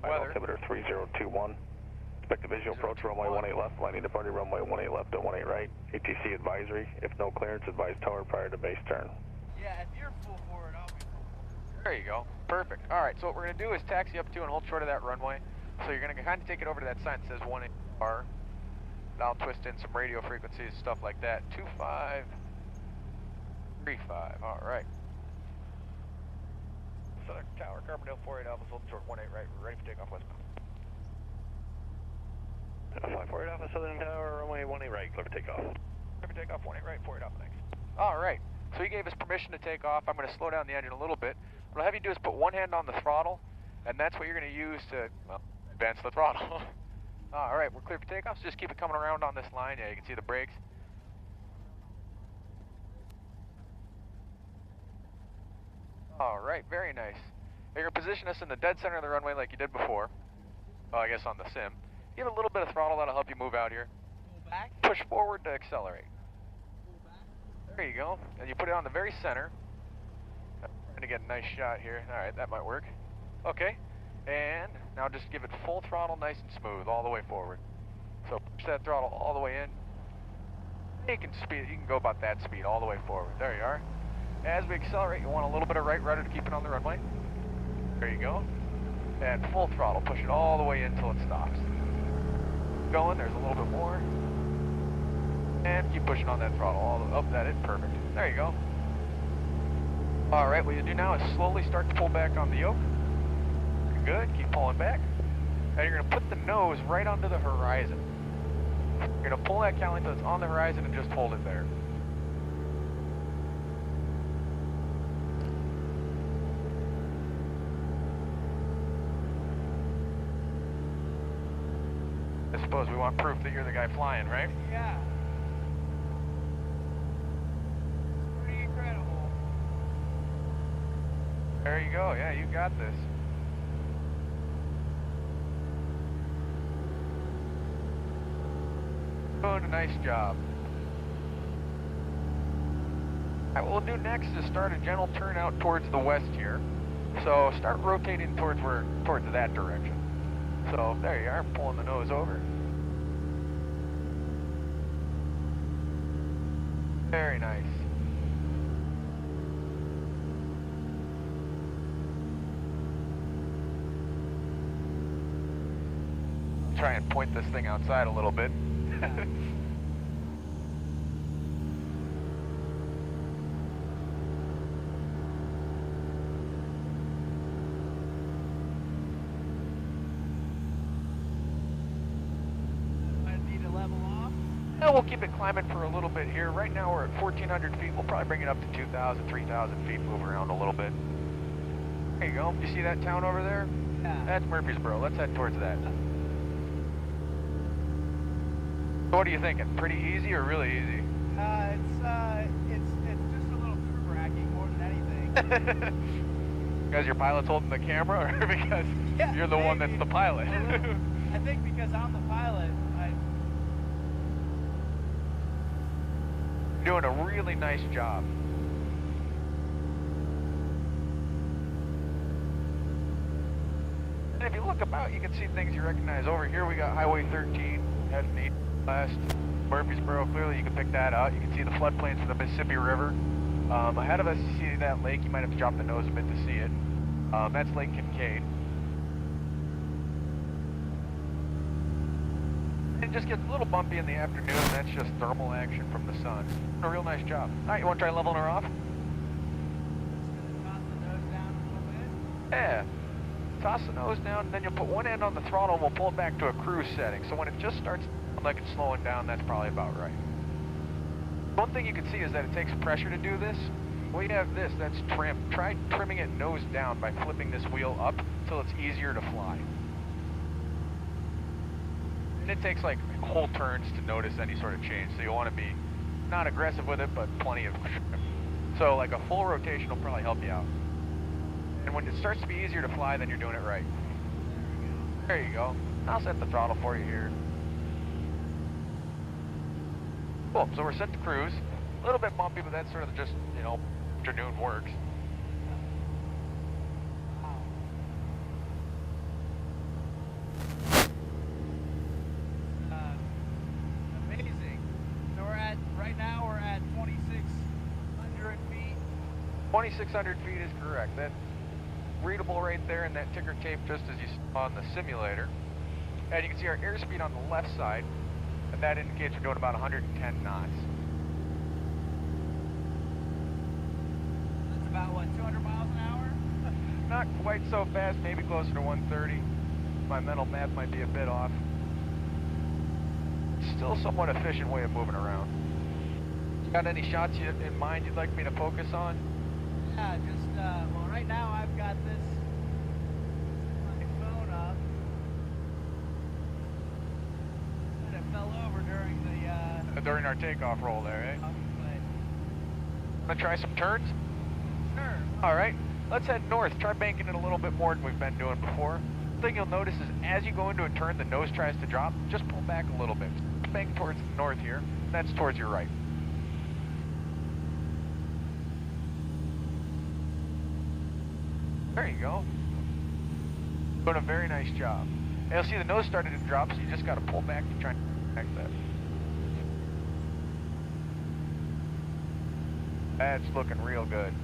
weather. Altimeter 3021. Expect a visual approach runway 18 left, landing departure runway 18 left to 18 right. ATC advisory. If no clearance, advise tower prior to base turn. Yeah, if you're full forward, I'll be full forward. There you go. Perfect. All right, so what we're going to do is taxi up to and hold short of that runway. So you're going to kind of take it over to that sign that says 18R. I'll twist in some radio frequencies, stuff like that. 2535. All right. Southern Tower, Carbondale 48 Alpha, holding short 18 right. We're ready for takeoff westbound. Fly 48 Alpha, Southern Tower, runway 18 right, clear for takeoff. Clear for takeoff, 18 right, 48 Alpha, thanks. All right, so he gave us permission to take off. I'm going to slow down the engine a little bit. What I'll have you do is put one hand on the throttle, and that's what you're going to use to, well, advance the throttle. All right, we're clear for takeoff, so just keep it coming around on this line. Yeah, you can see the brakes. All right, very nice. Now you're going to position us in the dead center of the runway like you did before. Well, I guess on the sim. Give it a little bit of throttle, that'll help you move out here. Pull back. Push forward to accelerate. Pull back. There you go. And you put it on the very center. Trying to get a nice shot here. All right, that might work. Okay. And now just give it full throttle, nice and smooth, all the way forward. So push that throttle all the way in. You can go about that speed all the way forward. There you are. As we accelerate, you want a little bit of right rudder to keep it on the runway. There you go. And full throttle, push it all the way in until it stops. Going, there's a little bit more. And keep pushing on that throttle all the way up, that is perfect. There you go. All right, what you do now is slowly start to pull back on the yoke. Good, keep pulling back. And you're gonna put the nose right onto the horizon. You're gonna pull that cowling until it's on the horizon and just hold it there. I suppose we want proof that you're the guy flying, right? Yeah. Pretty incredible. There you go, yeah, you got this. Doing a nice job. All right, what we'll do next is start a gentle turn out towards the west here. So start rotating towards that direction. So there you are, pulling the nose over. Very nice. Try and point this thing outside a little bit. We'll keep it climbing for a little bit here. Right now we're at 1,400 feet. We'll probably bring it up to 2,000, 3,000 feet, move around a little bit. There you go. You see that town over there? Yeah. That's Murfreesboro. Let's head towards that. So what are you thinking? Pretty easy or really easy? It's just a little nerve-wracking more than anything. Because your pilot's holding the camera, or because you're the one that's the pilot? I think because I'm the pilot. You're doing a really nice job. And if you look about, you can see things you recognize. Over here we got Highway 13, heading east west. Murfreesboro, clearly you can pick that out. You can see the floodplains for the Mississippi River. Ahead of us, you see that lake. You might have to drop the nose a bit to see it. That's Lake Kincaid. It just gets a little bumpy in the afternoon. That's just thermal action from the sun. A real nice job. All right, you want to try leveling her off? Just gonna toss the nose down a little bit. Yeah. Toss the nose down, and then you'll put one hand on the throttle, and we'll pull it back to a cruise setting. So when it just starts like it's slowing down, that's probably about right. One thing you can see is that it takes pressure to do this. We have this, that's trim. Try trimming it nose down by flipping this wheel up till it's easier to fly. And it takes like whole turns to notice any sort of change, so you want to be not aggressive with it, but plenty of trim. So like a full rotation will probably help you out. And when it starts to be easier to fly, then you're doing it right. There you go. I'll set the throttle for you here. Cool, so we're set to cruise. A little bit bumpy, but that's sort of just, you know, afternoon works. 2,600 feet is correct. That's readable right there in that ticker tape just as you saw on the simulator. And you can see our airspeed on the left side, and that indicates we're doing about 110 knots. That's about, what, 200 miles an hour? Not quite so fast, maybe closer to 130. My mental math might be a bit off. Still a somewhat efficient way of moving around. Got any shots in mind you'd like me to focus on? Yeah, just, well, right now I've got this, my phone up. And it fell over during the, During our takeoff roll there, eh? but Wanna try some turns? sure. All right, let's head north. Try banking it a little bit more than we've been doing before. The thing you'll notice is as you go into a turn, the nose tries to drop. Just pull back a little bit. Bank towards the north here. That's towards your right. There you go. Doing a very nice job. And you'll see the nose started to drop, so you just got to pull back and try and back that. That's looking real good.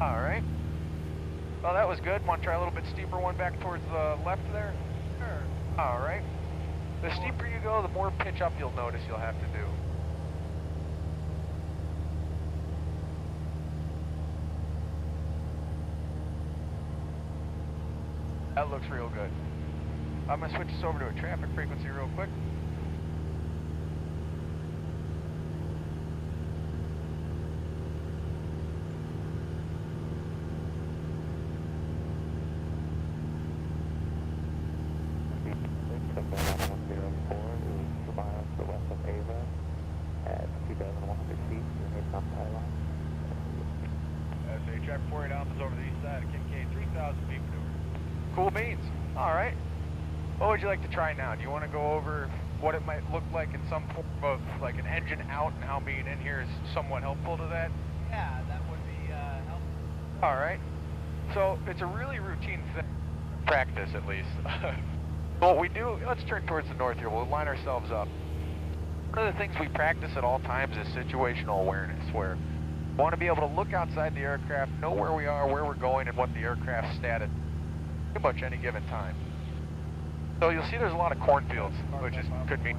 All right. Well, that was good. Want to try a little bit steeper one back towards the left there? Sure. All right. The steeper you go, the more pitch up you'll notice you'll have to do. That looks real good. I'm going to switch this over to a traffic frequency real quick. Cool beans. All right. What would you like to try now? Do you want to go over what it might look like in some form of like an engine out and how being in here is somewhat helpful to that? Yeah, that would be helpful. All right. So it's a really routine thing, practice at least. So what we do, let's turn towards the north here. We'll line ourselves up. One of the things we practice at all times is situational awareness, where we want to be able to look outside the aircraft, know where we are, where we're going, and what the aircraft's status pretty much any given time. So you'll see there's a lot of cornfields, which is could be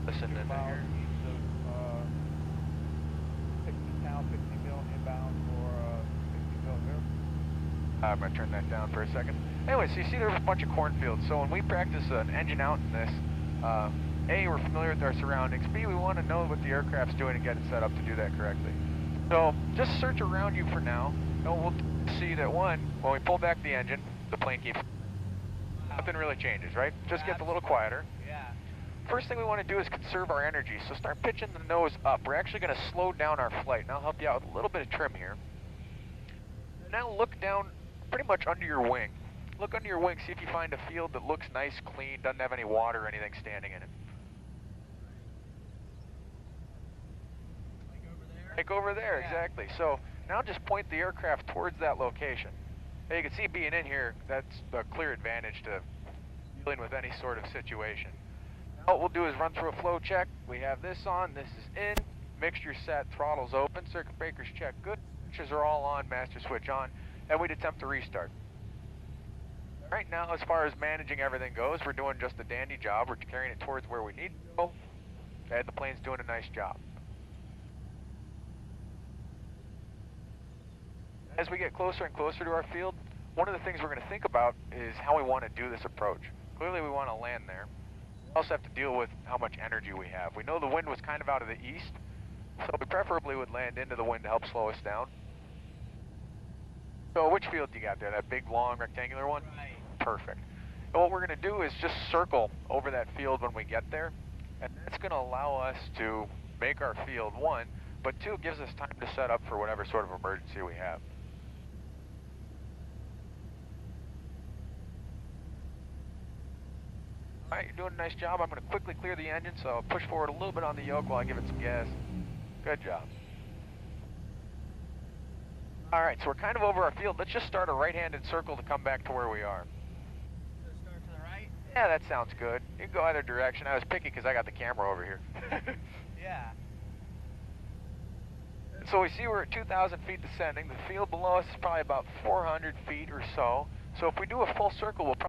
listen in here. I'm going to turn that down for a second. Anyway, so you see there's a bunch of cornfields. So when we practice an engine out in this, A, we're familiar with our surroundings. B, we want to know what the aircraft's doing and get it set up to do that correctly. So just search around you for now. And we'll see that one, when we pull back the engine, the plane keeps... Nothing really changes, right? Just gets a little quieter. Yeah. First thing we want to do is conserve our energy. So start pitching the nose up. We're actually going to slow down our flight. And I'll help you out with a little bit of trim here. Now look down pretty much under your wing. Look under your wing, see if you find a field that looks nice, clean, doesn't have any water or anything standing in it. Like over there, Yeah. exactly. So now just point the aircraft towards that location. Now you can see being in here, that's a clear advantage to dealing with any sort of situation. Now what we'll do is run through a flow check. We have this on, this is in, mixture set, throttle's open, circuit breakers check good, switches are all on, master switch on, and we'd attempt to restart. Right now, as far as managing everything goes, we're doing just a dandy job. We're carrying it towards where we need to go, and the plane's doing a nice job. As we get closer and closer to our field, one of the things we're going to think about is how we want to do this approach. Clearly we want to land there. We also have to deal with how much energy we have. We know the wind was kind of out of the east, so we preferably would land into the wind to help slow us down. So which field do you got there? That big, long, rectangular one? Right. Perfect. And what we're going to do is just circle over that field when we get there, and that's going to allow us to make our field, one, but two, it gives us time to set up for whatever sort of emergency we have. All right, you're doing a nice job. I'm going to quickly clear the engine, so I'll push forward a little bit on the yoke while I give it some gas. Good job. All right, so we're kind of over our field. Let's just start a right-handed circle to come back to where we are. So start to the right? Yeah, that sounds good. You can go either direction. I was picky because I got the camera over here. Yeah. So we see we're at 2,000 feet descending. The field below us is probably about 400 feet or so. So if we do a full circle, we'll probably